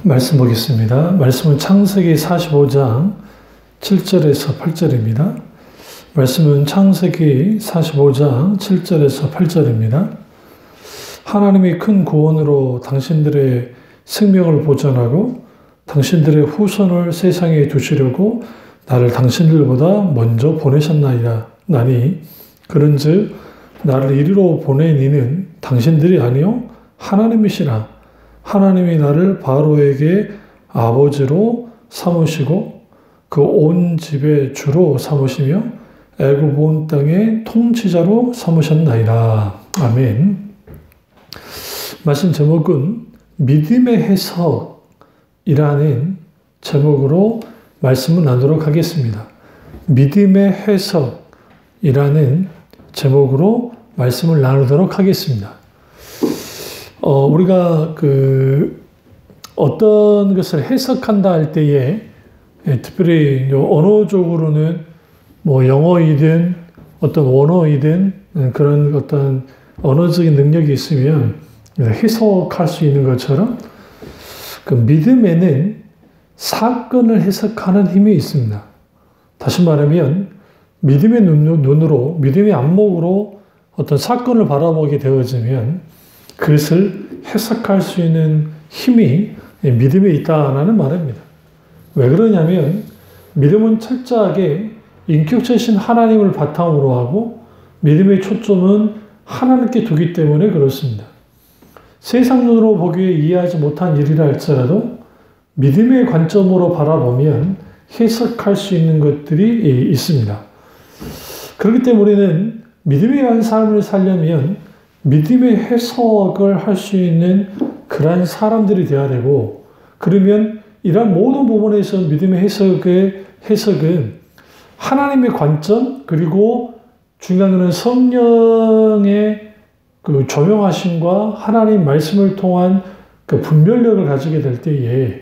말씀 보겠습니다. 말씀은 창세기 45장 7절에서 8절입니다. 말씀은 창세기 45장 7절에서 8절입니다. 하나님이 큰 구원으로 당신들의 생명을 보전하고 당신들의 후손을 세상에 두시려고 나를 당신들보다 먼저 보내셨나이다. 나니 그런즉 나를 이리로 보낸 이는 당신들이 아니요 하나님이시라. 하나님이 나를 바로에게 아버지로 삼으시고 그 온 집의 주로 삼으시며 애굽 온 땅의 통치자로 삼으셨나이다. 아멘. 말씀 제목은 믿음의 해석이라는 제목으로 말씀을 나누도록 하겠습니다. 믿음의 해석이라는 제목으로 말씀을 나누도록 하겠습니다. 우리가 어떤 것을 해석한다 할 때에 특별히 언어적으로는 뭐 영어이든 어떤 원어이든 그런 어떤 언어적인 능력이 있으면 해석할 수 있는 것처럼 그 믿음에는 사건을 해석하는 힘이 있습니다. 다시 말하면 믿음의 눈으로 믿음의 안목으로 어떤 사건을 바라보게 되어지면 그것을 해석할 수 있는 힘이 믿음에 있다는 말입니다. 왜 그러냐면 믿음은 철저하게 인격체신 하나님을 바탕으로 하고 믿음의 초점은 하나님께 두기 때문에 그렇습니다. 세상 눈으로 보기에 이해하지 못한 일이라 할지라도 믿음의 관점으로 바라보면 해석할 수 있는 것들이 있습니다. 그렇기 때문에 우리는 믿음에 의한 삶을 살려면 믿음의 해석을 할 수 있는 그러한 사람들이 되어야 되고, 그러면 이러한 모든 부분에서 믿음의 해석은 하나님의 관점, 그리고 중요한 것은 성령의 그 조명하심과 하나님 말씀을 통한 그 분별력을 가지게 될 때에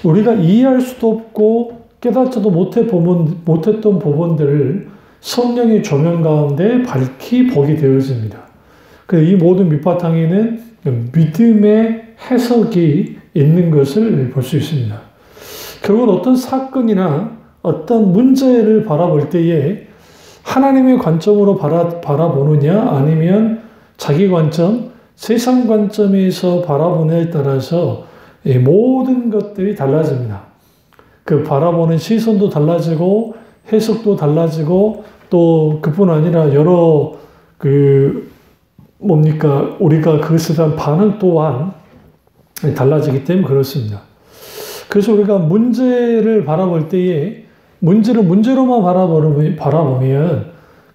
우리가 이해할 수도 없고 깨닫지도 못했던 부분들을 성령의 조명 가운데 밝히 보게 되어집니다. 이 모든 밑바탕에는 믿음의 해석이 있는 것을 볼 수 있습니다. 결국 어떤 사건이나 어떤 문제를 바라볼 때에 하나님의 관점으로 바라보느냐 아니면 자기 관점, 세상 관점에서 바라보느냐에 따라서 모든 것들이 달라집니다. 그 바라보는 시선도 달라지고 해석도 달라지고 또 그뿐 아니라 여러 우리가 그것에 대한 반응 또한 달라지기 때문에 그렇습니다. 그래서 우리가 문제를 바라볼 때에 문제를 문제로만 바라보면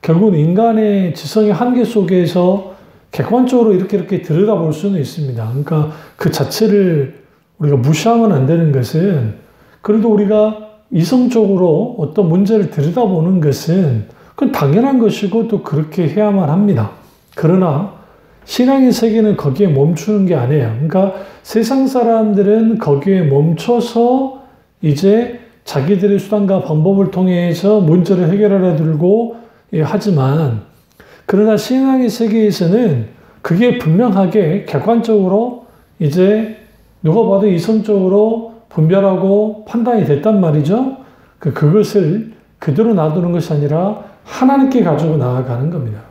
결국은 인간의 지성의 한계 속에서 객관적으로 이렇게 들여다볼 수는 있습니다. 그러니까 그 자체를 우리가 무시하면 안 되는 것은, 그래도 우리가 이성적으로 어떤 문제를 들여다보는 것은 그건 당연한 것이고 또 그렇게 해야만 합니다. 그러나 신앙의 세계는 거기에 멈추는 게 아니에요. 그러니까 세상 사람들은 거기에 멈춰서 이제 자기들의 수단과 방법을 통해서 문제를 해결하려 들고 하지만, 그러나 신앙의 세계에서는 그게 분명하게 객관적으로 이제 누가 봐도 이성적으로 분별하고 판단이 됐단 말이죠. 그것을 그대로 놔두는 것이 아니라 하나님께 가지고 나아가는 겁니다.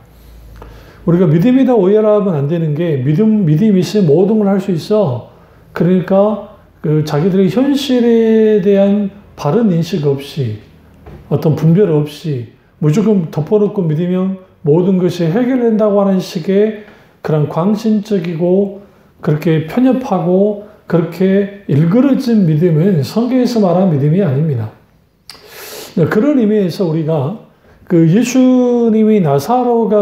우리가 믿음이다 오해하면 안 되는 게, 믿음이 있으면 모든 걸 할 수 있어. 그러니까 자기들의 현실에 대한 바른 인식 없이, 어떤 분별 없이 무조건 덮어놓고 믿으면 모든 것이 해결된다고 하는 식의 그런 광신적이고 그렇게 편협하고 그렇게 일그러진 믿음은 성경에서 말하는 믿음이 아닙니다. 그런 의미에서 우리가 예수님이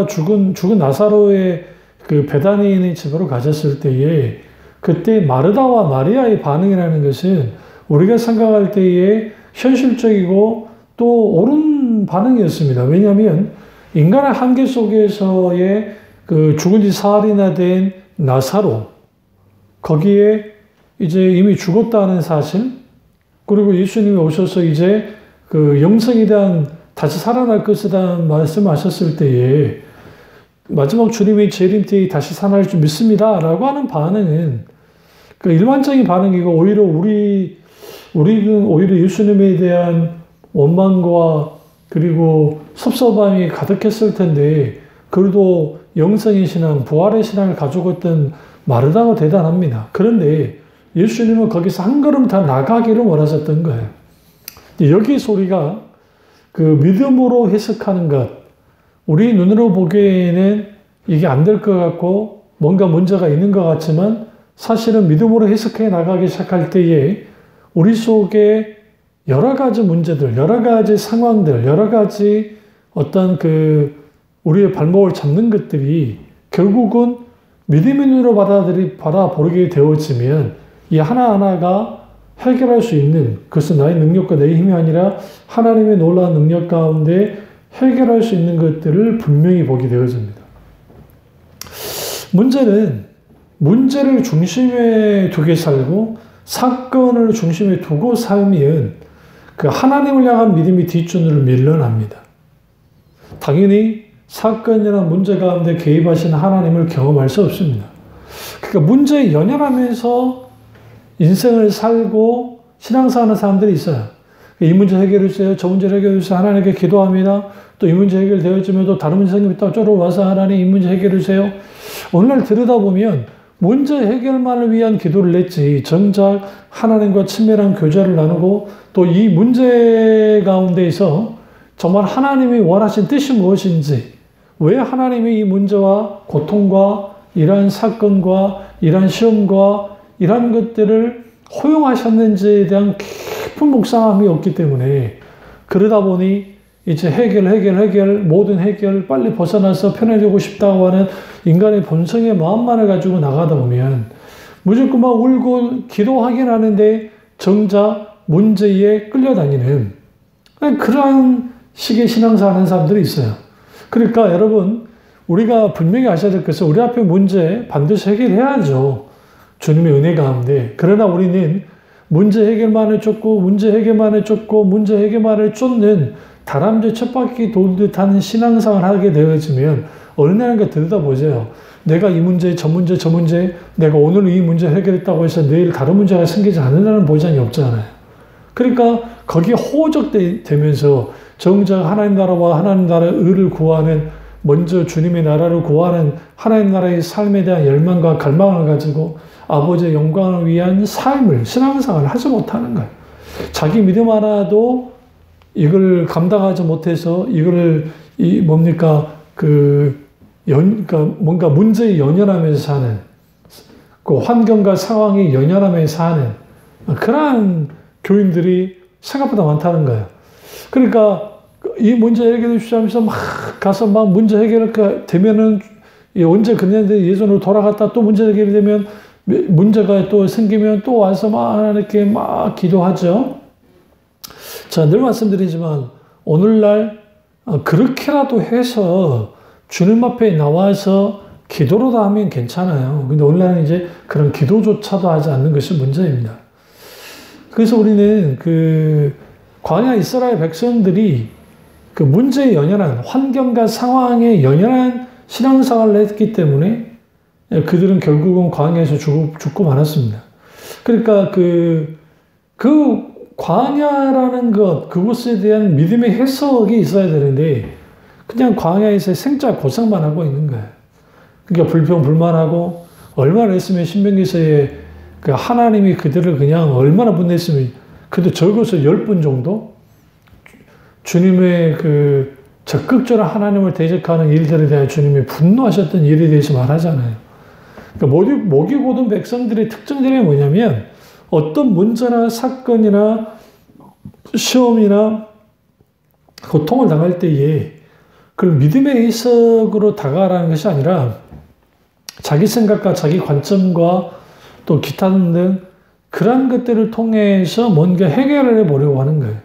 죽은 나사로의 베다니인의 집으로 가셨을 때에 그때 마르다와 마리아의 반응이라는 것은 우리가 생각할 때에 현실적이고 또 옳은 반응이었습니다. 왜냐하면 인간의 한계 속에서의 죽은 지 사흘이나 된 나사로, 거기에 이제 이미 죽었다는 사실, 그리고 예수님이 오셔서 이제 영생에 대한 다시 살아날 것이라는 말씀하셨을 때에 마지막 주님의 재림 때에 다시 살아날 줄 믿습니다 라고 하는 반응은 그 일반적인 반응이고 오히려 우리는 오히려 예수님에 대한 원망과 그리고 섭섭함이 가득했을 텐데 그래도 영성의 신앙, 부활의 신앙을 가지고 있던 마르다가 대단합니다. 그런데 예수님은 거기서 한 걸음 더 나가기를 원하셨던 거예요. 여기서 우리가 그 믿음으로 해석하는 것, 우리 눈으로 보기에는 이게 안 될 것 같고 뭔가 문제가 있는 것 같지만 사실은 믿음으로 해석해 나가기 시작할 때에 우리 속에 여러 가지 문제들, 여러 가지 상황들, 여러 가지 어떤 우리의 발목을 잡는 것들이 결국은 믿음의 눈으로 바라보게 되어지면 이 하나하나가 해결할 수 있는, 그것은 나의 능력과 내 힘이 아니라 하나님의 놀라운 능력 가운데 해결할 수 있는 것들을 분명히 보게 되어집니다. 문제는 문제를 중심에 두게 살고 사건을 중심에 두고 살면 그 하나님을 향한 믿음이 뒷전으로 밀려납니다. 당연히 사건이나 문제 가운데 개입하신 하나님을 경험할 수 없습니다. 그러니까 문제에 연연하면서 인생을 살고 신앙생활하는 사람들이 있어요. 이 문제 해결해 주세요. 저 문제 해결해 주세요. 하나님께 기도합니다. 또 이 문제 해결되어지면 또 다른 문제 생기면 또 쪼러 와서 하나님 이 문제 해결해 주세요. 오늘 들여다보면 문제 해결만을 위한 기도를 냈지 정작 하나님과 친밀한 교제를 나누고 또 이 문제 가운데에서 정말 하나님이 원하신 뜻이 무엇인지, 왜 하나님이 이 문제와 고통과 이러한 사건과 이러한 시험과 이러한 것들을 허용하셨는지에 대한 깊은 묵상함이 없기 때문에 그러다 보니 이제 해결, 모든 해결 빨리 벗어나서 편해지고 싶다고 하는 인간의 본성의 마음만을 가지고 나가다 보면 무조건 막 울고 기도하긴 하는데 정작 문제에 끌려다니는 그러한 식의 신앙생활 하는 사람들이 있어요. 그러니까 여러분, 우리가 분명히 아셔야 될 것은 우리 앞에 문제 반드시 해결해야죠. 주님의 은혜 가운데. 그러나 우리는 문제 해결만을 쫓고 문제 해결만을 쫓는 다람쥐 쳇바퀴 돌듯 하는 신앙생활을 하게 되어지면 어느 날 들여다보세요. 내가 이 문제, 저 문제, 내가 오늘 이 문제 해결했다고 해서 내일 다른 문제가 생기지 않는다는 보장이 없잖아요. 그러니까 거기에 호적되면서 정작 하나님 나라와 하나님 나라의 의를 구하는, 먼저 주님의 나라를 구하는 하나님 나라의 삶에 대한 열망과 갈망을 가지고 아버지의 영광을 위한 삶을, 신앙생활을 하지 못하는 거예요. 자기 믿음 하나도 이걸 감당하지 못해서 그러니까 뭔가 문제에 연연하면서 사는, 그 환경과 상황에 연연하면서 사는 그러한 교인들이 생각보다 많다는 거예요. 그러니까 이 문제 해결해 주시면서 막 가서 막 문제 해결 되면은 언제 그랬는데 예전으로 돌아갔다 또 문제 해결이 되면 문제가 또 생기면 또 와서 막 이렇게 막 기도하죠. 자, 늘 말씀드리지만 오늘날 그렇게라도 해서 주님 앞에 나와서 기도로도 하면 괜찮아요. 근데 오늘날은 이제 그런 기도조차도 하지 않는 것이 문제입니다. 그래서 우리는 광야 이스라엘 백성들이 그 문제에 연연한, 환경과 상황에 연연한 신앙생활을 했기 때문에 그들은 결국은 광야에서 죽고 말았습니다. 그러니까 그 광야라는 것, 그것에 대한 믿음의 해석이 있어야 되는데 그냥 광야에서 생짜 고생만 하고 있는 거예요. 그러니까 불평불만하고, 얼마나 했으면 신명기서에 그 하나님이 그들을 그냥 얼마나 분냈으면, 그래도 적어서 10번 정도 주님의 그 적극적으로 하나님을 대적하는 일들에 대해 주님이 분노하셨던 일에 대해서 말하잖아요. 그러니까 목이 고든 백성들의 특징들이 뭐냐면 어떤 문제나 사건이나 시험이나 고통을 당할 때에 그걸 믿음의 해석으로 다가가라는 것이 아니라 자기 생각과 자기 관점과 또 기타 등 그러한 것들을 통해서 뭔가 해결을 해보려고 하는 거예요.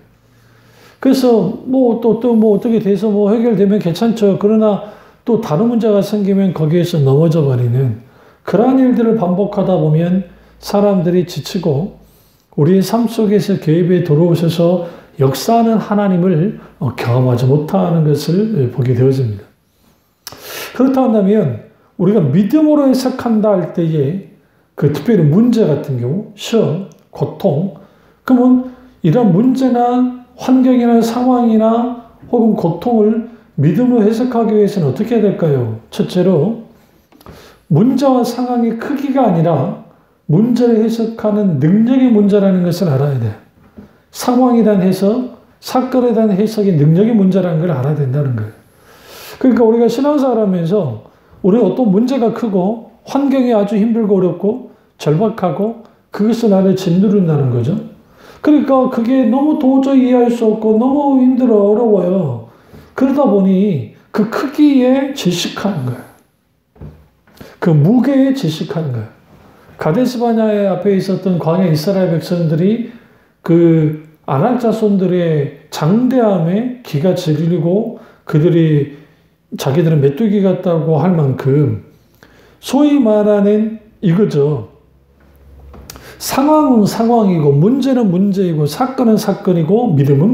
그래서 또 어떻게 돼서 해결되면 괜찮죠. 그러나 또 다른 문제가 생기면 거기에서 넘어져 버리는 그러한 일들을 반복하다 보면 사람들이 지치고 우리의 삶 속에서 개입에 들어오셔서 역사하는 하나님을 경험하지 못하는 것을 보게 되어집니다. 그렇다 한다면 우리가 믿음으로 해석한다 할 때에 특별히 문제 같은 경우, 시험, 고통, 그러면 이런 문제나 환경이나 상황이나 혹은 고통을 믿음으로 해석하기 위해서는 어떻게 해야 될까요? 첫째로 문제와 상황의 크기가 아니라 문제를 해석하는 능력의 문제라는 것을 알아야 돼요. 상황에 대한 해석, 사건에 대한 해석의 능력의 문제라는 걸 알아야 된다는 거예요. 그러니까 우리가 신앙생활 하면서 우리 어떤 문제가 크고 환경이 아주 힘들고 어렵고 절박하고 그것을 나를 짓누른다는 거죠. 그러니까 그게 너무 도저히 이해할 수 없고 너무 힘들어 어려워요. 그러다 보니 그 크기에 질식하는 거예요. 그 무게에 질식하는 거예요. 가데스 바네아 앞에 있었던 광야 이스라엘 백성들이 그 아낙 자손들의 장대함에 기가 질리고 그들이 자기들은 메뚜기 같다고 할 만큼 소위 말하는 이거죠. 상황은 상황이고 문제는 문제이고 사건은 사건이고 믿음은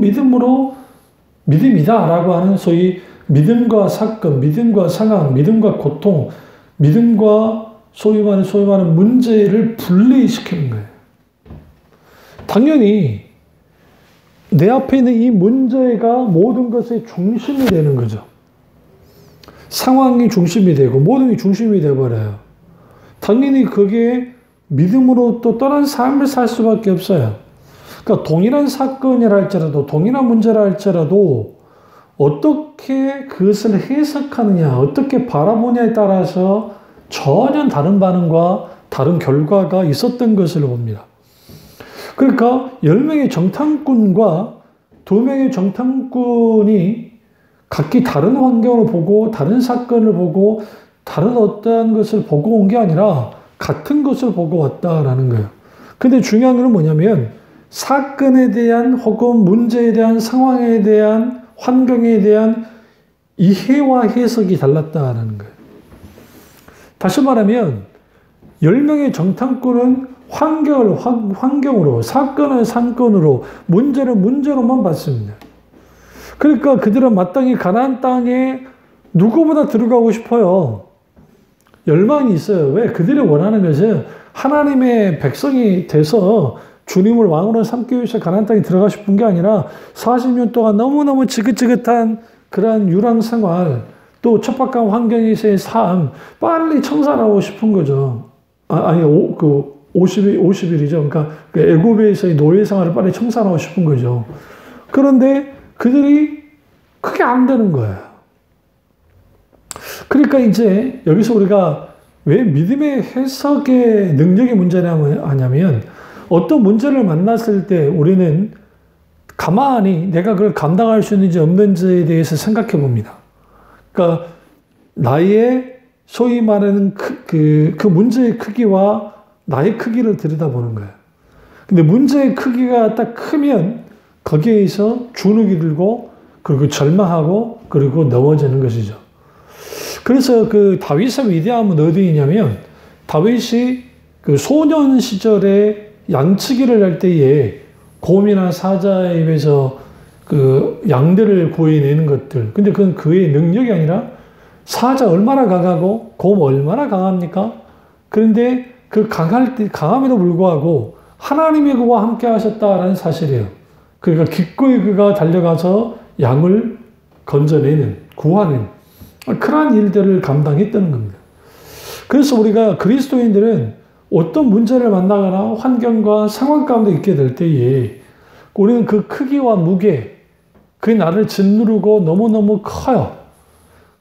믿음이다 라고 하는 소위 믿음과 사건, 믿음과 상황, 믿음과 고통, 믿음과 소위 말하는 문제를 분리시키는 거예요. 당연히 내 앞에 있는 이 문제가 모든 것의 중심이 되는 거죠. 상황이 중심이 되고 모든 게 중심이 되어버려요. 당연히 그게 믿음으로 또 떠난 삶을 살 수밖에 없어요. 그러니까 동일한 사건이라 할지라도 동일한 문제라 할지라도 어떻게 그것을 해석하느냐, 어떻게 바라보냐에 따라서 전혀 다른 반응과 다른 결과가 있었던 것을 봅니다. 그러니까 10명의 정탐꾼과 2명의 정탐꾼이 각기 다른 환경을 보고 다른 사건을 보고 다른 어떠한 것을 보고 온 게 아니라 같은 것을 보고 왔다라는 거예요. 근데 중요한 건 뭐냐면 사건에 대한 혹은 문제에 대한 상황에 대한 환경에 대한 이해와 해석이 달랐다라는 거예요. 다시 말하면 10명의 정탐꾼은 환경으로 사건을 사건으로 문제를 문제로만 봤습니다. 그러니까 그들은 마땅히 가나안 땅에 누구보다 들어가고 싶어요. 열망이 있어요. 왜? 그들이 원하는 것은 하나님의 백성이 돼서 주님을 왕으로 삼기 위해서 가나안 땅에 들어가고 싶은 게 아니라 40년 동안 너무너무 지긋지긋한 그러한 유랑 생활, 또 척박한 환경에서의 삶, 빨리 청산하고 싶은 거죠. 50일이죠. 그러니까 애굽에서의 노예 생활을 빨리 청산하고 싶은 거죠. 그런데 그들이 그게 안 되는 거예요. 그러니까 이제 여기서 우리가 왜 믿음의 해석의 능력의 문제냐면 하냐면 어떤 문제를 만났을 때 우리는 가만히 내가 그걸 감당할 수 있는지 없는지에 대해서 생각해 봅니다. 그러니까 나의 소위 말하는 그 문제의 크기와 나의 크기를 들여다보는 거예요. 근데 문제의 크기가 딱 크면 거기에서 주눅이 들고 그리고 절망하고 그리고 넘어지는 것이죠. 그래서 그 다윗의 위대함은 어디냐면 다윗이 그 소년 시절에 양치기를 할 때에 곰이나 사자에 입에서 그 양들을 구해내는 것들. 근데 그건 그의 능력이 아니라 사자 얼마나 강하고 곰 얼마나 강합니까? 그런데 그 강함에도 불구하고 하나님이 그와 함께 하셨다라는 사실이에요. 그러니까 기꺼이 그가 달려가서 양을 건져내는, 구하는 그러한 일들을 감당했다는 겁니다. 그래서 우리가 그리스도인들은 어떤 문제를 만나거나 환경과 상황 가운데 있게 될 때에 우리는 그 크기와 무게, 그게 나를 짓누르고 너무너무 커요.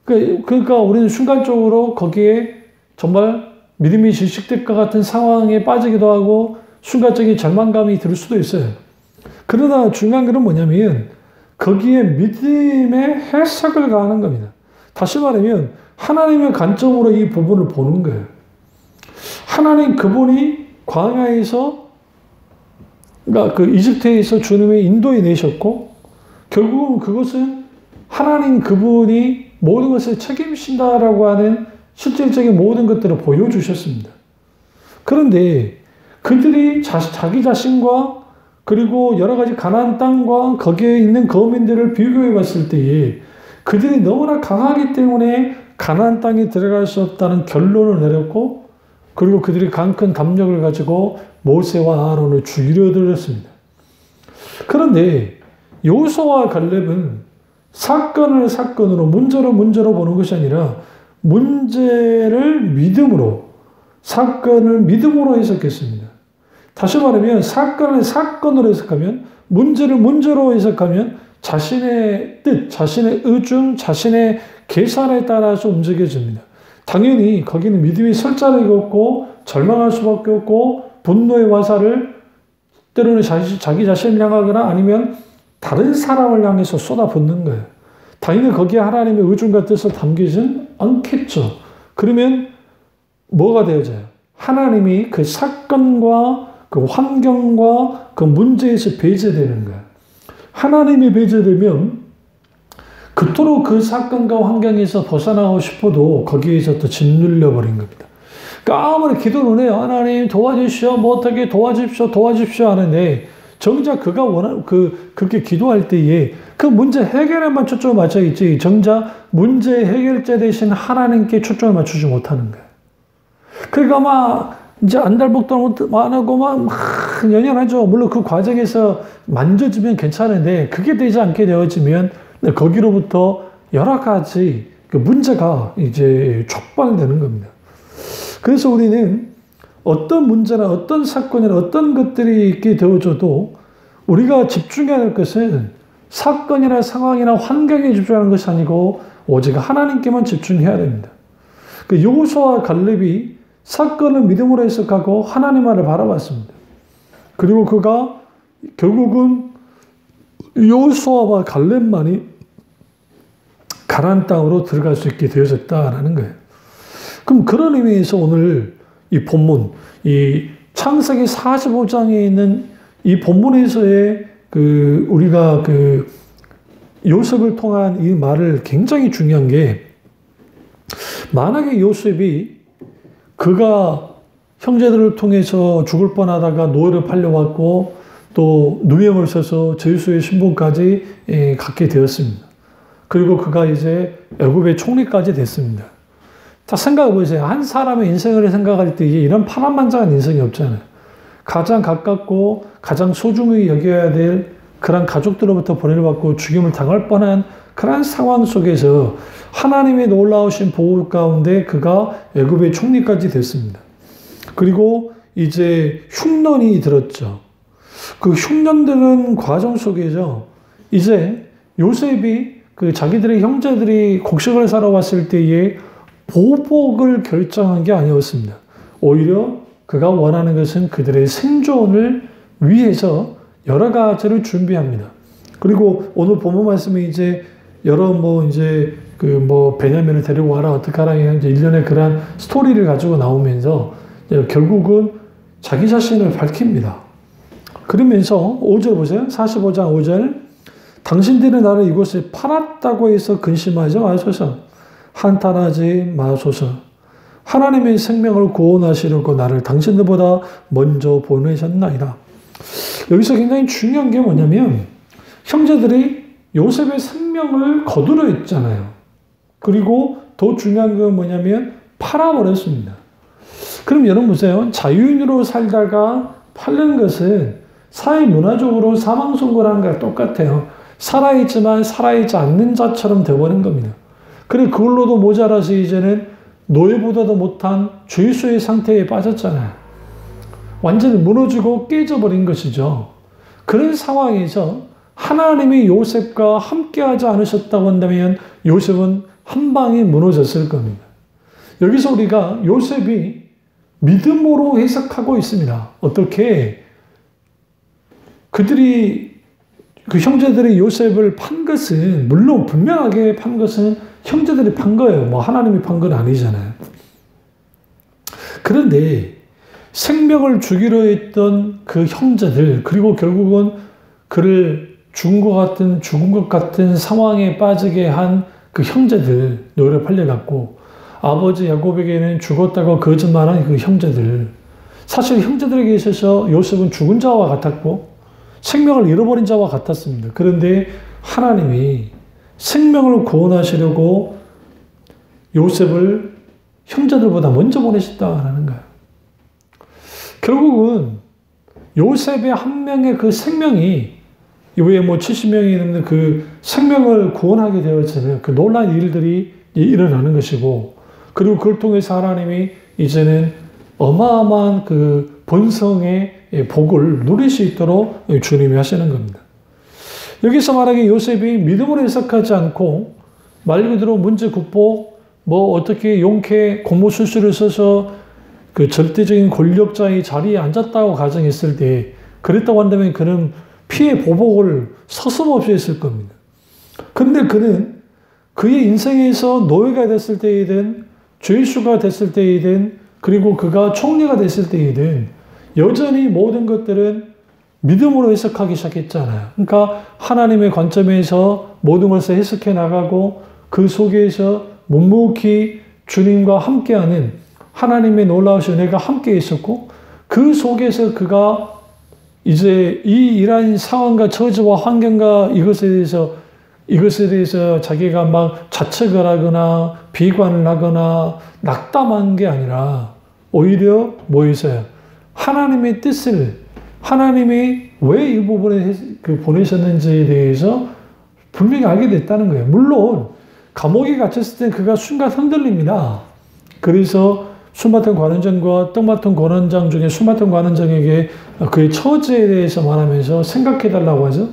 그러니까 우리는 순간적으로 거기에 정말 믿음이 질식될 것 같은 상황에 빠지기도 하고 순간적인 절망감이 들 수도 있어요. 그러나 중요한 것은 뭐냐면 거기에 믿음의 해석을 가하는 겁니다. 다시 말하면 하나님의 관점으로 이 부분을 보는 거예요. 하나님 그분이 광야에서 그러니까 그 이집트에서 주님의 인도에 내셨고 결국은 그것은 하나님 그분이 모든 것을 책임진다라고 하는 실질적인 모든 것들을 보여주셨습니다. 그런데 그들이 자기 자신과 그리고 여러 가지 가나안 땅과 거기에 있는 거민들을 비교해 봤을 때에 그들이 너무나 강하기 때문에 가나안 땅에 들어갈 수 없다는 결론을 내렸고 그리고 그들이 강큰 담력을 가지고 모세와 아론을 죽이려 들었습니다. 그런데 여호수아와 갈렙은 사건을 사건으로, 문제를 문제로 보는 것이 아니라 문제를 믿음으로, 사건을 믿음으로 해석했습니다. 다시 말하면 사건을 사건으로 해석하면, 문제를 문제로 해석하면 자신의 뜻, 자신의 의중, 자신의 계산에 따라서 움직여집니다. 당연히 거기는 믿음이 설자를 걷고 절망할 수밖에 없고 분노의 화살을 때로는 자기 자신을 향하거나 아니면 다른 사람을 향해서 쏟아붓는 거예요. 당연히 거기에 하나님의 의중과 뜻을 담기진 않겠죠. 그러면 뭐가 되어져요? 하나님이 그 사건과 그 환경과 그 문제에서 배제되는 거예요. 하나님이 배제되면 그토록 그 사건과 환경에서 벗어나고 싶어도 거기에서 또 짓눌려 버린 겁니다. 그러니까 아무리 기도를 해요. 하나님 도와주십시오. 뭐 어떻게 도와주십시오 하는데 정작 그가 그렇게 기도할 때에 그 문제 해결에만 초점을 맞춰 있지 정작 문제 해결자 대신 하나님께 초점을 맞추지 못하는 거예요. 그러니까 막 이제 안달복도 안 하고 막 연연하죠. 물론 그 과정에서 만져지면 괜찮은데 그게 되지 않게 되어지면 거기로부터 여러 가지 그 문제가 이제 촉발되는 겁니다. 그래서 우리는 어떤 문제나 어떤 사건이나 어떤 것들이 있게 되어져도 우리가 집중해야 할 것은 사건이나 상황이나 환경에 집중하는 것이 아니고 오직 하나님께만 집중해야 됩니다. 그 여호수아와 갈렙이 사건을 믿음으로 해석하고 하나님만을 바라봤습니다. 그리고 그가 결국은 여호수아와 갈렙만이 가나안 땅으로 들어갈 수 있게 되어졌다라는 거예요. 그럼 그런 의미에서 오늘 이 본문, 이 창세기 45장에 있는 이 본문에서의 우리가 요셉을 통한 이 말을 굉장히 중요한 게 만약에 요셉이 그가 형제들을 통해서 죽을 뻔하다가 노예로 팔려왔고 또 누명을 써서 제수의 신분까지 갖게 되었습니다. 그리고 그가 이제 애굽의 총리까지 됐습니다. 자, 생각해 보세요. 한 사람의 인생을 생각할 때 이런 파란만장한 인생이 없잖아요. 가장 가깝고 가장 소중히 여겨야 될 그런 가족들로부터 벌을 받고 죽임을 당할 뻔한 그런 상황 속에서 하나님의 놀라우신 보호 가운데 그가 애굽의 총리까지 됐습니다. 그리고 이제 흉년이 들었죠. 그 흉년드는 과정 속에서 이제 요셉이 자기들의 형제들이 곡식을 사러 왔을 때에 보복을 결정한 게 아니었습니다. 오히려 그가 원하는 것은 그들의 생존을 위해서 여러 가지를 준비합니다. 그리고 오늘 본문 말씀에 이제 여러 베냐민을 데리고 와라 어떻게 하라 이제 일련의 그런 스토리를 가지고 나오면서 결국은 자기 자신을 밝힙니다. 그러면서 5절 보세요. 45장 5절. 당신들이 나를 이곳에 팔았다고 해서 근심하지 마소서. 한탄하지 마소서. 하나님의 생명을 구원하시려고 나를 당신들보다 먼저 보내셨나이다. 여기서 굉장히 중요한 게 뭐냐면 형제들이 요셉의 생명을 거두려 했잖아요. 그리고 더 중요한 건 뭐냐면 팔아버렸습니다. 그럼 여러분 보세요. 자유인으로 살다가 팔린 것은 사회 문화적으로 사망 선고라는 거랑 똑같아요. 살아있지만 살아있지 않는 자처럼 되어버린 겁니다. 그리고 그걸로도 모자라서 이제는 노예보다도 못한 죄수의 상태에 빠졌잖아요. 완전히 무너지고 깨져버린 것이죠. 그런 상황에서 하나님이 요셉과 함께하지 않으셨다고 한다면 요셉은 한 방에 무너졌을 겁니다. 여기서 우리가 요셉이 믿음으로 해석하고 있습니다. 어떻게? 그 형제들이 요셉을 판 것은, 물론 분명하게 판 것은 형제들이 판 거예요. 뭐 하나님이 판 건 아니잖아요. 그런데 생명을 주기로 했던 그 형제들, 그리고 결국은 그를 죽은 것 같은 상황에 빠지게 한 그 형제들, 노예로 팔려갔고, 아버지 야곱에게는 죽었다고 거짓말한 그 형제들. 사실 형제들에게 있어서 요셉은 죽은 자와 같았고, 생명을 잃어버린 자와 같았습니다. 그런데 하나님이 생명을 구원하시려고 요셉을 형제들보다 먼저 보내셨다는 거예요. 결국은 요셉의 한 명의 그 생명이 이후에 뭐 70명이 넘는 그 생명을 구원하게 되었잖아요. 그 놀라운 일들이 일어나는 것이고, 그리고 그걸 통해서 하나님이 이제는 어마어마한 그 번성의 복을 누릴 수 있도록 주님이 하시는 겁니다. 여기서 말하기에 요셉이 믿음으로 해석하지 않고 말 그대로 문제 극복, 뭐 어떻게 용케 공모술수를 써서 그 절대적인 권력자의 자리에 앉았다고 가정했을 때, 그랬다고 한다면 그는 피해 보복을 서슴없이 했을 겁니다. 근데 그는 그의 인생에서 노예가 됐을 때이든 죄수가 됐을 때이든 그리고 그가 총리가 됐을 때이든 여전히 모든 것들은 믿음으로 해석하기 시작했잖아요. 그러니까 하나님의 관점에서 모든 것을 해석해 나가고 그 속에서 묵묵히 주님과 함께하는 하나님의 놀라우신 은혜가 함께 있었고, 그 속에서 그가 이제 이 이러한 상황과 처지와 환경과 이것에 대해서 자기가 막 자책을 하거나 비관을 하거나 낙담한 게 아니라 오히려 뭐였어요? 하나님의 뜻을, 하나님이 왜 이 부분에 보내셨는지에 대해서 분명히 알게 됐다는 거예요. 물론 감옥에 갇혔을 때 그가 순간 흔들립니다. 그래서 술 맡은 관원장과 떡 맡은 관원장 중에 술 맡은 관원장에게 그의 처지에 대해서 말하면서 생각해달라고 하죠.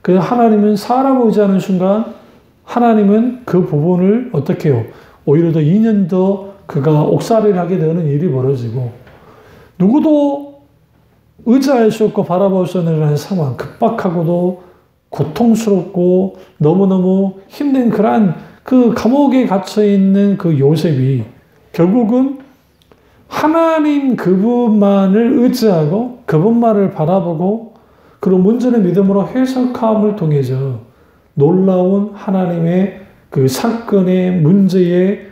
그래서 하나님은 사람을 의지하는 순간 하나님은 그 부분을 어떻게 해요? 오히려 더 2년 더 그가 옥살이를 하게 되는 일이 벌어지고, 누구도 의지할 수 없고 바라볼 수 없는 상황, 급박하고도 고통스럽고 너무너무 힘든 그러한 그 감옥에 갇혀있는 그 요셉이 결국은 하나님 그분만을 의지하고 그분만을 바라보고 그리고 문제를 믿음으로 해석함을 통해서 놀라운 하나님의 그 사건의 문제의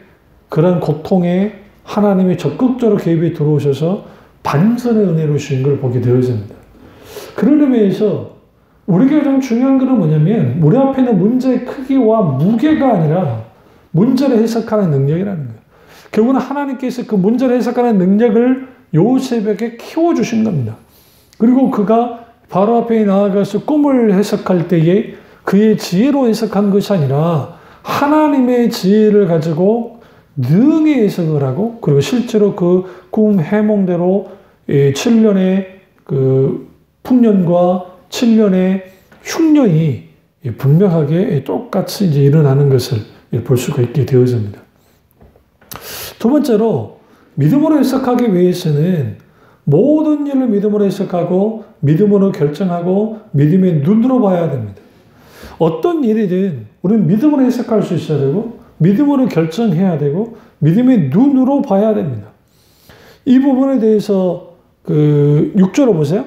그런 고통에 하나님이 적극적으로 개입이 들어오셔서 반전의 은혜로 주신 걸 보게 되어집니다. 그런 의미에서 우리가 좀 중요한 것은 뭐냐면 우리 앞에 있는 문제의 크기와 무게가 아니라 문제를 해석하는 능력이라는 거예요. 결국은 하나님께서 그 문제를 해석하는 능력을 요셉에게 키워주신 겁니다. 그리고 그가 바로 앞에 나아가서 꿈을 해석할 때에 그의 지혜로 해석한 것이 아니라 하나님의 지혜를 가지고 능히 해석을 하고, 그리고 실제로 그 꿈 해몽대로 7년의 그 풍년과 7년의 흉년이 분명하게 똑같이 이제 일어나는 것을 볼 수가 있게 되어집니다. 두 번째로 믿음으로 해석하기 위해서는 모든 일을 믿음으로 해석하고 믿음으로 결정하고 믿음의 눈으로 봐야 됩니다. 어떤 일이든 우리는 믿음으로 해석할 수 있어야 되고 믿음으로 결정해야 되고 믿음의 눈으로 봐야 됩니다. 이 부분에 대해서 그 6절을 보세요.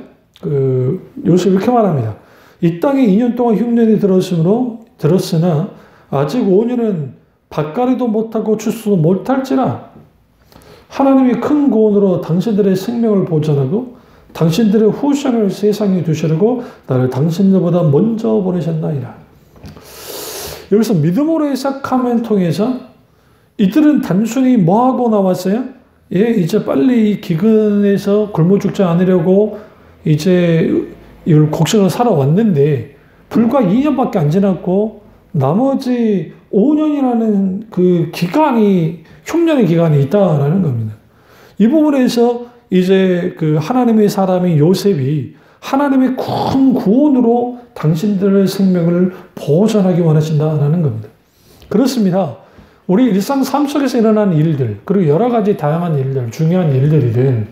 요셉이 이렇게 말합니다. 이 땅에 2년 동안 흉년이 들었으나 아직 5년은 밭가리도 못하고 추수도 못할지라 하나님이 큰 구원으로 당신들의 생명을 보존하고 당신들의 후손을 세상에 두시려고 나를 당신들보다 먼저 보내셨나이다. 여기서 믿음으로 해석함을 통해서 이들은 단순히 뭐하고 나왔어요? 이제 빨리 이 기근에서 굶어 죽지 않으려고 이제 이걸 곡식을 사러 왔는데 불과 2년밖에 안 지났고 나머지 5년이라는 그 기간이, 흉년의 기간이 있다라는 겁니다. 이 부분에서 이제 그 하나님의 사람인 요셉이 하나님의 큰 구원으로 당신들의 생명을 보존하기 원하신다라는 겁니다. 그렇습니다. 우리 일상 삶 속에서 일어나는 일들, 그리고 여러 가지 다양한 일들, 중요한 일들이든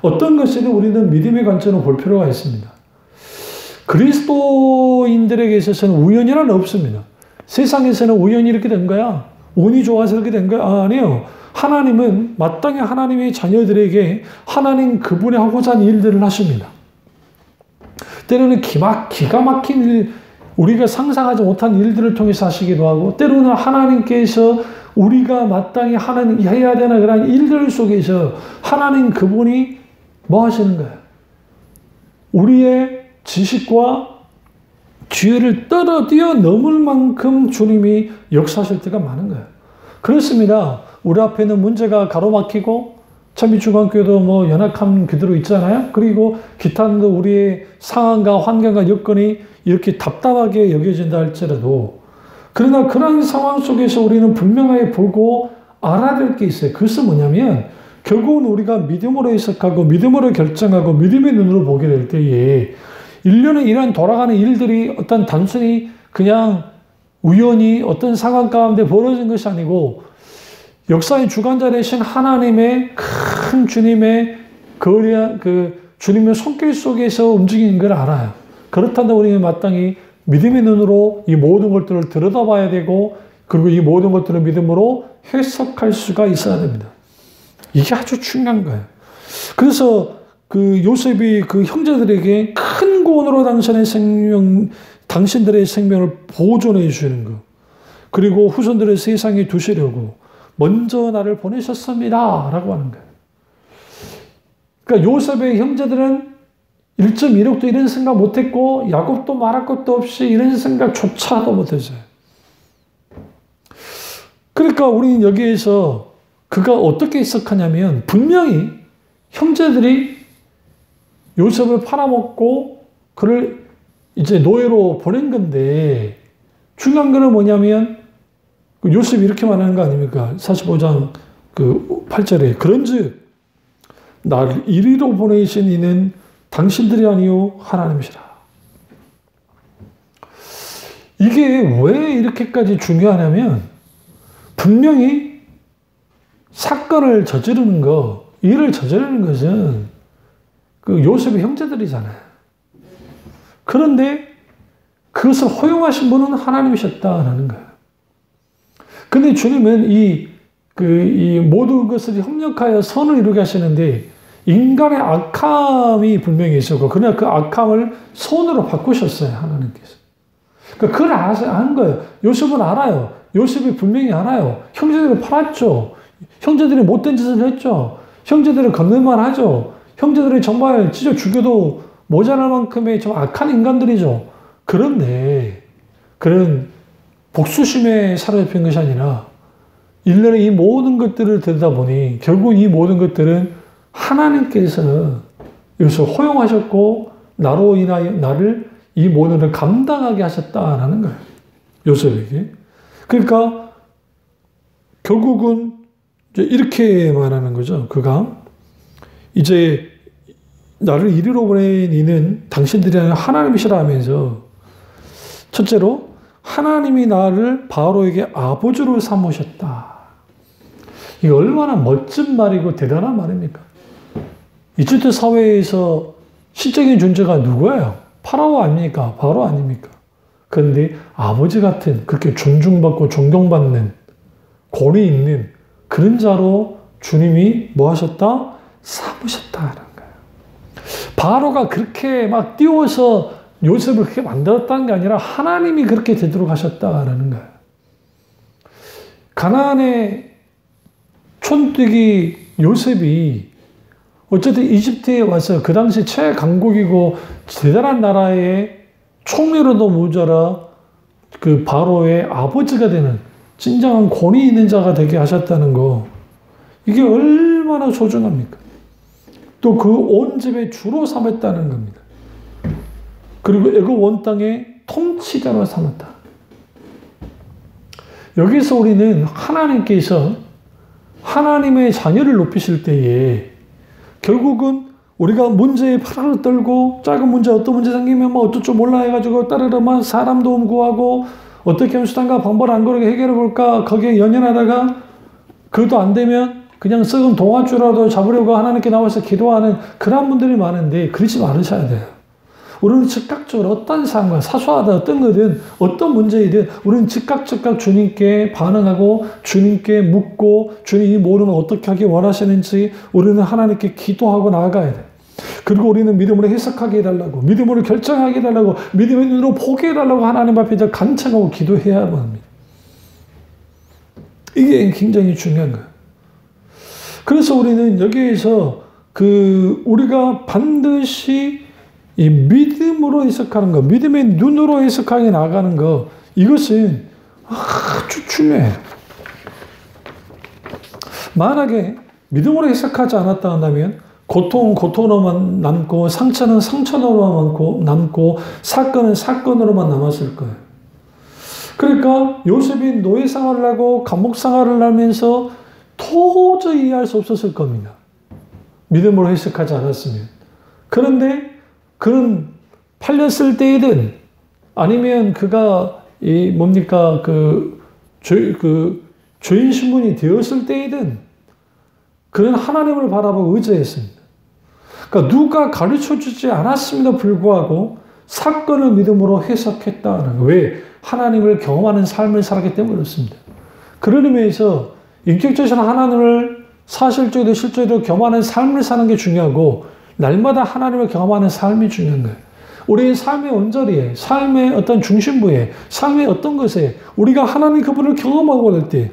어떤 것이든 우리는 믿음의 관점으로 볼 필요가 있습니다. 그리스도인들에게 있어서는 우연이란 없습니다. 세상에서는 우연히 이렇게 된 거야. 운이 좋아서 이렇게 된 거야. 아니에요. 하나님은 마땅히 하나님의 자녀들에게 하나님 그분이 하고자 하는 일들을 하십니다. 때로는 기가 막힌 일, 우리가 상상하지 못한 일들을 통해서 하시기도 하고, 때로는 하나님께서 우리가 마땅히 해야 되는 그런 일들 속에서 하나님 그분이 뭐 하시는 거예요? 우리의 지식과 지혜를 뛰어넘을 만큼 주님이 역사하실 때가 많은 거예요. 그렇습니다. 우리 앞에 있는 문제가 가로막히고 참미중앙교회도 뭐 연약한 그대로 있잖아요. 그리고 기타도 우리의 상황과 환경과 여건이 이렇게 답답하게 여겨진다 할지라도, 그러나 그런 상황 속에서 우리는 분명하게 보고 알아야 될 게 있어요. 그것은 뭐냐면 결국은 우리가 믿음으로 해석하고 믿음으로 결정하고 믿음의 눈으로 보게 될 때에 일련의 이런 돌아가는 일들이 어떤 단순히 그냥 우연히 어떤 상황 가운데 벌어진 것이 아니고 역사의 주관자 되신 하나님의 큰 주님의 거대한 그 주님의 손길 속에서 움직이는 걸 알아요. 그렇다면 우리는 마땅히 믿음의 눈으로 이 모든 것들을 들여다봐야 되고, 그리고 이 모든 것들을 믿음으로 해석할 수가 있어야 됩니다. 이게 아주 중요한 거예요. 그래서 그 요셉이 그 형제들에게 큰 구원으로 당신들의 생명을 보존해 주시는 것, 그리고 후손들의 세상에 두시려고 먼저 나를 보내셨습니다 라고 하는 거예요. 그러니까 요셉의 형제들은 1.1억도 이런 생각 못했고 야곱도 말할 것도 없이 이런 생각조차도 못했어요. 그러니까 우리는 여기에서 그가 어떻게 해석하냐면, 분명히 형제들이 요셉을 팔아먹고 그를 이제 노예로 보낸 건데, 중요한 거는 뭐냐면 요셉이 이렇게 말하는 거 아닙니까? 45장 그 8절에 그런즉 나를 이리로 보내신 이는 당신들이 아니요 하나님이시라. 이게 왜 이렇게까지 중요하냐면, 분명히 사건을 저지르는 거, 일을 저지르는 것은 그 요셉의 형제들이잖아요. 그런데 그것을 허용하신 분은 하나님이셨다라는 거예요. 근데 주님은 이 모든 것을 협력하여 선을 이루게 하시는데, 인간의 악함이 분명히 있었고, 그러나 그 악함을 선으로 바꾸셨어요, 하나님께서. 그러니까 그걸 한 거예요. 요셉은 알아요. 요셉이 분명히 알아요. 형제들을 팔았죠. 형제들이 못된 짓을 했죠. 형제들을 건들만 하죠. 형제들이 정말 찢어 죽여도 모자랄 만큼의 좀 악한 인간들이죠. 그런데 그런 복수심에 사로잡힌 것이 아니라 일련의 이 모든 것들을 들여다보니 결국 이 모든 것들은 하나님께서 이것을 허용하셨고 나로 인하여 나를 이 모든 걸 감당하게 하셨다라는 거예요. 요셉에게. 그러니까 결국은 이제 이렇게 말하는 거죠. 그가 이제 나를 이리로 보낸 이는 당신들이 아니라 하나님이시라 하면서, 첫째로 하나님이 나를 바로에게 아버지로 삼으셨다. 이게 얼마나 멋진 말이고 대단한 말입니까? 이집트 사회에서 시적인 존재가 누구예요? 파라오 아닙니까? 바로 아닙니까? 그런데 아버지 같은, 그렇게 존중받고 존경받는 권위 있는 그런 자로 주님이 뭐 하셨다? 삼으셨다는 거예요. 바로가 그렇게 막 띄워서 요셉을 그렇게 만들었다는 게 아니라 하나님이 그렇게 되도록 하셨다라는 거예요. 가나안의 촌뜨기 요셉이 어쨌든 이집트에 와서 그 당시 최강국이고 대단한 나라의 총리로도 모자라 그 바로의 아버지가 되는 진정한 권위 있는 자가 되게 하셨다는 거, 이게 얼마나 소중합니까? 또 그 온 집의 주로 삼았다는 겁니다. 그리고 애굽 원 땅의 통치자로 삼았다. 여기서 우리는 하나님께서 하나님의 자녀를 높이실 때에 결국은 우리가 문제에 팔을 떨고 작은 문제, 어떤 문제 생기면 뭐 어쩔 줄 몰라 해가지고 따르르만 사람 도움 구하고 어떻게 하면 수단과 방법을 안 고르게 해결해 볼까 거기에 연연하다가 그것도 안 되면 그냥 썩은 동아줄라도 잡으려고 하나님께 나와서 기도하는 그런 분들이 많은데, 그러지 말으셔야 돼요. 우리는 즉각적으로 어떤 상황, 사소하다 어떤 거든 어떤 문제이든 우리는 즉각 주님께 반응하고 주님께 묻고 주님이 모든 걸 어떻게 하기 원하시는지 우리는 하나님께 기도하고 나아가야 돼요. 그리고 우리는 믿음으로 해석하게 해달라고, 믿음으로 결정하게 해달라고, 믿음의 눈으로 보게 해달라고 하나님 앞에 간청하고 기도해야만 합니다. 이게 굉장히 중요한 거예요. 그래서 우리는 여기에서 우리가 반드시 이 믿음으로 해석하는 거, 믿음의 눈으로 해석하게 나가는 거, 이것은 아주 중요해요. 만약에 믿음으로 해석하지 않았다 한다면 고통은 고통으로만 남고 상처는 상처로만 남고 사건은 사건으로만 남았을 거예요. 그러니까 요셉이 노예 생활을 하고 감옥 생활을 하면서 도저히 이해할 수 없었을 겁니다. 믿음으로 해석하지 않았으면. 그런데 그는 팔렸을 때이든 아니면 그가 죄인 신분이 되었을 때이든 그는 하나님을 바라보고 의지했습니다. 그러니까 누가 가르쳐 주지 않았음에도 불구하고 사건을 믿음으로 해석했다는 거예요. 왜? 하나님을 경험하는 삶을 살았기 때문에 그렇습니다. 그런 의미에서 인격적인 하나님을 사실적이고 실제로 경험하는 삶을 사는 게 중요하고 날마다 하나님을 경험하는 삶이 중요한 거예요. 우리의 삶의 언저리에, 삶의 어떤 중심부에, 삶의 어떤 것에 우리가 하나님 그분을 경험하고 될 때,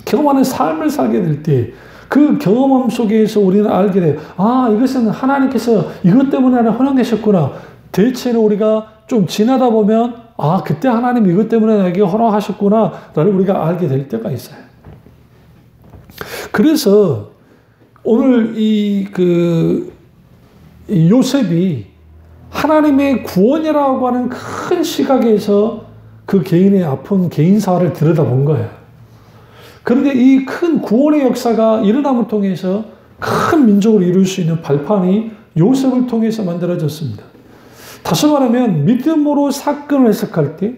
경험하는 삶을 살게 될 때, 그 경험함 속에서 우리는 알게 돼요. 아, 이것은 하나님께서 이것 때문에 나를 허락하셨구나. 대체로 우리가 좀 지나다 보면, 아, 그때 하나님 이것 때문에 나에게 허락하셨구나. 라를 우리가 알게 될 때가 있어요. 그래서 오늘 이 요셉이 하나님의 구원이라고 하는 큰 시각에서 그 개인의 아픈 개인사를 들여다본 거예요. 그런데 이 큰 구원의 역사가 일어남을 통해서 큰 민족을 이룰 수 있는 발판이 요셉을 통해서 만들어졌습니다. 다시 말하면 믿음으로 사건을 해석할 때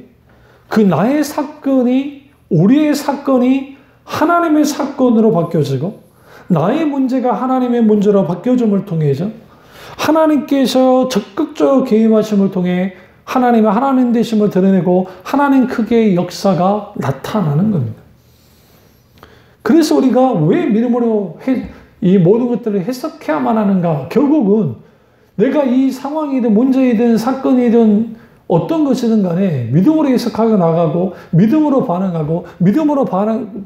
그 나의 사건이, 우리의 사건이 하나님의 사건으로 바뀌어지고 나의 문제가 하나님의 문제로 바뀌어짐을 통해서 하나님께서 적극적으로 개입하심을 통해 하나님의 하나님 되심을 드러내고 하나님 크기의 역사가 나타나는 겁니다. 그래서 우리가 왜 믿음으로 이 모든 것들을 해석해야만 하는가? 결국은 내가 이 상황이든 문제이든 사건이든 어떤 것이든 간에 믿음으로 해석하고 나가고 믿음으로 반응하고 믿음으로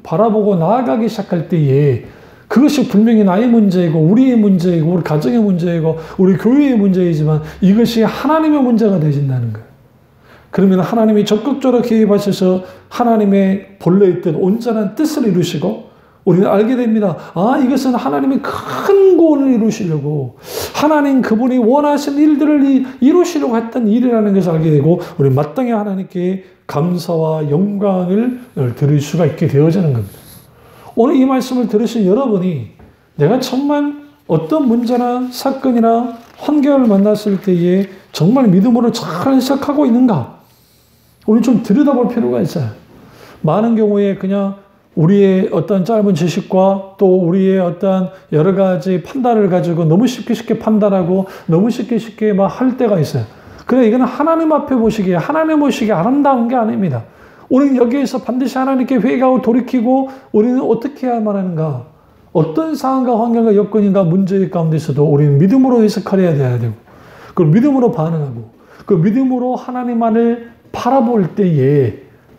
바라보고 나아가기 시작할 때에 그것이 분명히 나의 문제이고 우리의 문제이고 우리 가정의 문제이고 우리 교회의 문제이지만 이것이 하나님의 문제가 되어진다는 거예요. 그러면 하나님이 적극적으로 개입하셔서 하나님의 본래 있던 온전한 뜻을 이루시고 우리는 알게 됩니다. 아, 이것은 하나님의 큰 구원을 이루시려고 하나님 그분이 원하신 일들을 이루시려고 했던 일이라는 것을 알게 되고 우리 마땅히 하나님께 감사와 영광을 드릴 수가 있게 되어지는 겁니다. 오늘 이 말씀을 들으신 여러분이 내가 정말 어떤 문제나 사건이나 환경을 만났을 때에 정말 믿음으로 잘 해석하고 있는가? 우리 좀 들여다볼 필요가 있어요. 많은 경우에 그냥 우리의 어떤 짧은 지식과 또 우리의 어떤 여러 가지 판단을 가지고 너무 쉽게 판단하고 너무 쉽게 막 할 때가 있어요. 그래, 이건 하나님 앞에 보시기에, 하나님 보시기에 아름다운 게 아닙니다. 우리는 여기에서 반드시 하나님께 회개하고 돌이키고 우리는 어떻게 해야만 하는가? 어떤 상황과 환경과 여건인가 문제 가운데서도 우리는 믿음으로 해석하려야 돼야 되고 그걸 믿음으로 반응하고 그 믿음으로 하나님만을 바라볼 때에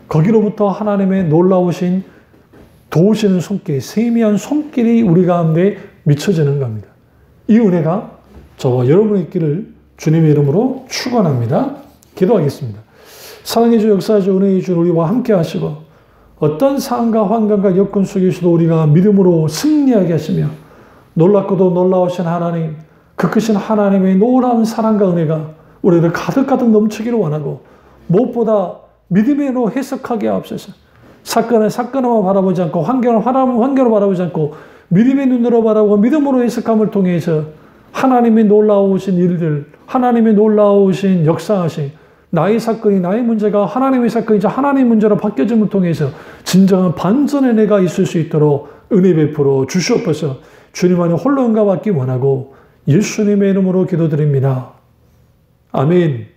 거기로부터 하나님의 놀라우신 도우시는 손길, 세미한 손길이 우리 가운데 미쳐지는 겁니다. 이 은혜가 저와 여러분의 있기를 주님의 이름으로 축원합니다. 기도하겠습니다. 사랑의 주, 역사의 주, 은혜의 주 우리와 함께 하시고 어떤 상황과 환경과 여건 속에서도 우리가 믿음으로 승리하게 하시며 놀랍고도 놀라우신 하나님, 그 크신 하나님의 놀라운 사랑과 은혜가 우리를 가득가득 넘치기를 원하고 무엇보다 믿음으로 해석하게 하옵소서. 사건을 사건으로만 바라보지 않고 환경을 바라보지 않고 믿음의 눈으로 바라보고 믿음으로 해석함을 통해서 하나님의 놀라우신 일들, 하나님의 놀라우신 역사하신 나의 사건이 나의 문제가 하나님의 사건이자 하나님의 문제로 바뀌어짐을 통해서 진정한 반전의 은혜가 있을 수 있도록 은혜 베풀어 주시옵소서. 주님 안에 홀로 응답받기 원하고 예수님의 이름으로 기도드립니다. 아멘.